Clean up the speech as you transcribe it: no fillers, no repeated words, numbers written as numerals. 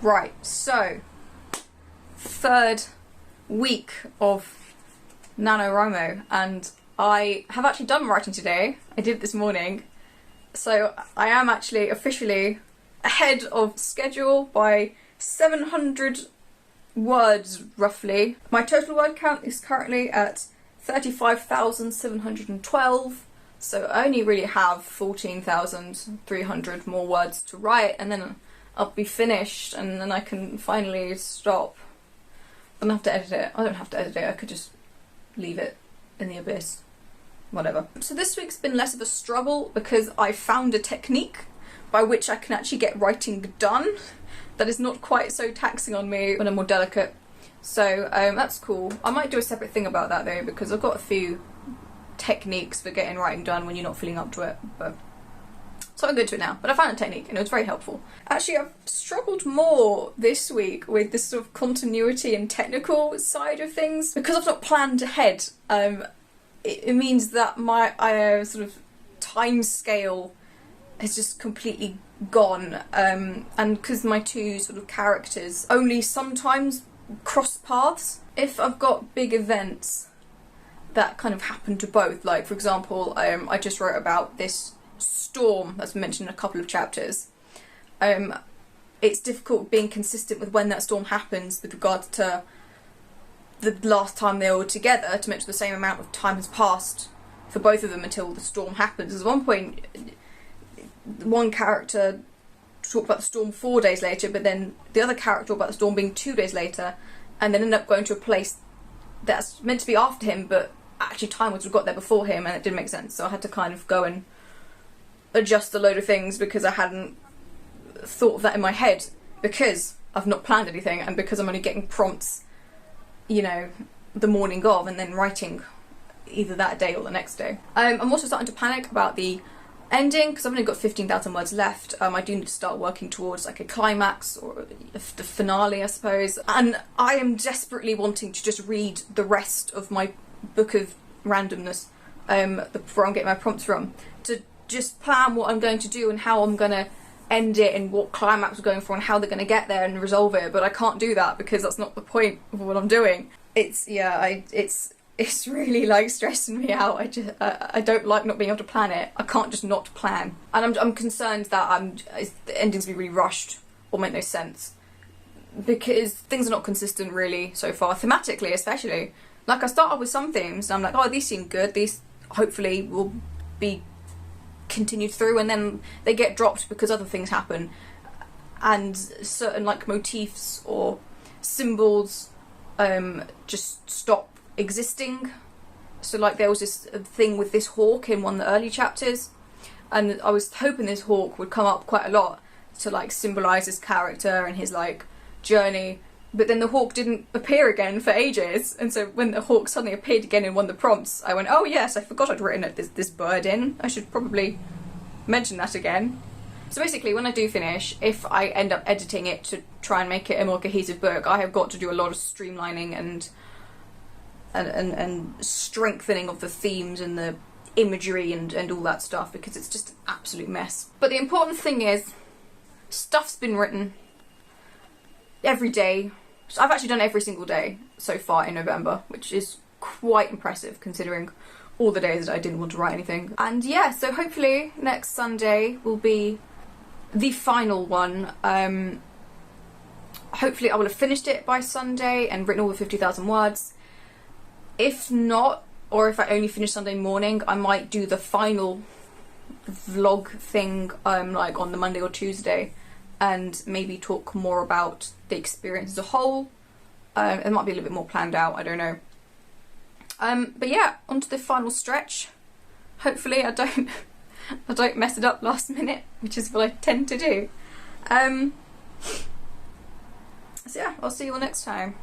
Right, so third week of NaNoWriMo, and I have actually done writing today. I did it this morning, so I am actually officially ahead of schedule by 700 words roughly. My total word count is currently at 35,712, so I only really have 14,300 more words to write, and then I'll be finished, and then I can finally stop. I don't have to edit it. I don't have to edit it. I could just leave it in the abyss. Whatever. So this week's been less of a struggle because I found a technique by which I can actually get writing done that is not quite so taxing on me when I'm more delicate. So that's cool. I might do a separate thing about that though, because I've got a few techniques for getting writing done when you're not feeling up to it. But so I'm good to it now. But I found a technique and it was very helpful. Actually, I've struggled more this week with this sort of continuity and technical side of things because I've not planned ahead. It means that my sort of time scale has just completely gone, and because my two sort of characters only sometimes cross paths. If I've got big events that kind of happen to both, like for example, I just wrote about this storm that's mentioned in a couple of chapters. It's difficult being consistent with when that storm happens with regards to the last time they were together, to make sure the same amount of time has passed for both of them until the storm happens. At one point, one character talked about the storm 4 days later, but then the other character talked about the storm being 2 days later, and then ended up going to a place that's meant to be after him, but actually time would have got there before him, and it didn't make sense. So I had to kind of go and adjust a load of things because I hadn't thought of that in my head, because I've not planned anything, and because I'm only getting prompts, you know, the morning of, and then writing either that day or the next day. I'm also starting to panic about the ending because I've only got 15,000 words left. I do need to start working towards like a climax or the finale, I suppose. And I am desperately wanting to just read the rest of my book of randomness, where I'm getting my prompts from, to just plan what I'm going to do and how I'm going to end it and what climax we're going for and how they're going to get there and resolve it. But I can't do that because that's not the point of what I'm doing. It's really like stressing me out. I don't like not being able to plan it. I can't just not plan, and I'm concerned that the ending's gonna be really rushed or make no sense because things are not consistent really so far, thematically especially. Like I start off with some themes and I'm like, oh, these seem good, these hopefully will be continued through, and then they get dropped because other things happen, and certain like motifs or symbols just stop existing. So like there was this thing with this hawk in one of the early chapters, and I was hoping this hawk would come up quite a lot to like symbolise his character and his like journey, but then the hawk didn't appear again for ages, and so when the hawk suddenly appeared again in one of the prompts, I went, oh yes, I forgot I'd written this bird in. I should probably mention that again. So basically when I do finish, if I end up editing it to try and make it a more cohesive book, I have got to do a lot of streamlining and strengthening of the themes and the imagery and all that stuff, because it's just an absolute mess. But the important thing is, stuff's been written every day. So I've actually done every single day so far in November, which is quite impressive considering all the days that I didn't want to write anything. And yeah, so hopefully next Sunday will be the final one. Hopefully I will have finished it by Sunday and written all the 50,000 words. If not, or if I only finish Sunday morning, I might do the final vlog thing like on the Monday or Tuesday, and maybe talk more about the experience as a whole. It might be a little bit more planned out, I don't know. But yeah, onto the final stretch. Hopefully I don't mess it up last minute, which is what I tend to do. So yeah, I'll see you all next time.